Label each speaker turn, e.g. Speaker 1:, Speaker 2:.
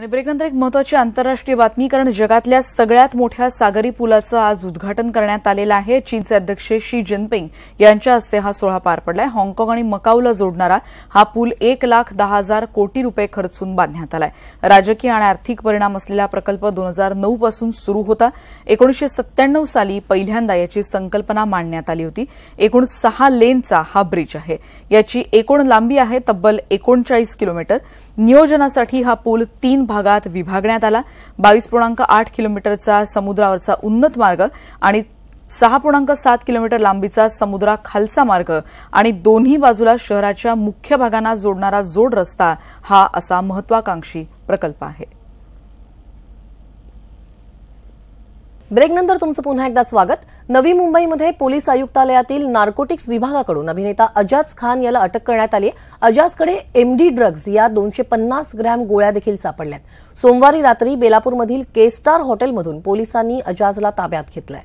Speaker 1: आणि ब्रेकनंतर एक महत्त्वाची आंतरराष्ट्रीय बातमी, कारण जगातल्या सगळ्यात मोठ्या सागरी पुलाचं आज उद्घाटन करण्यात आलेलं आहे। चीनचे अध्यक्ष शी जिनपिंग यांच्या हस्ते हा सोहळा पार पडलाय। हाँगकाँग आणि मकाऊला जोडणारा हा पूल 1,10,000 कोटी रुपये खर्चून बांधण्यात आलाय। राजकीय आणि आर्थिक परिणाम असलेला प्रकल्प 2009 पासून सुरू होता। 1997 साली पहिल्यांदा याची संकल्पना मांडण्यात आली होती। एकूण 6 लेनचा हा ब्रिज आहे। याची एकूण लांबी आहे तब्बल 39 किलोमीटर। नियोजनासाठी हा पूल 3 भागात विभागण्यात आला। 22.8 किलोमीटरचा समुद्रावरचा उन्नत मार्ग आणि 6.7 किलोमीटर लांबीचा समुद्राखालचा मार्ग आणि दोन्ही बाजूला शहराच्या मुख्य भागांना जोडणारा जोड रस्ता हा असा महत्वाकांक्षी प्रकल्प आहे।
Speaker 2: ब्रेकनंतर तुमचं पुन्हा एकदा स्वागत। नवी मुंबईमध्ये पोलीस आयुक्तालयातील नार्कोटिक्स विभागाकडून अभिनेता अजाज खान याला अटक करण्यात आली। अजाजकडे एमडी ड्रग्ज या 250 ग्रॅम गोळ्या देखील सापडल्यात। सोमवारी रात्री बेलापूरमधील के स्टार हॉटेलमधून पोलिसांनी अजाजला ताब्यात घेतलंय।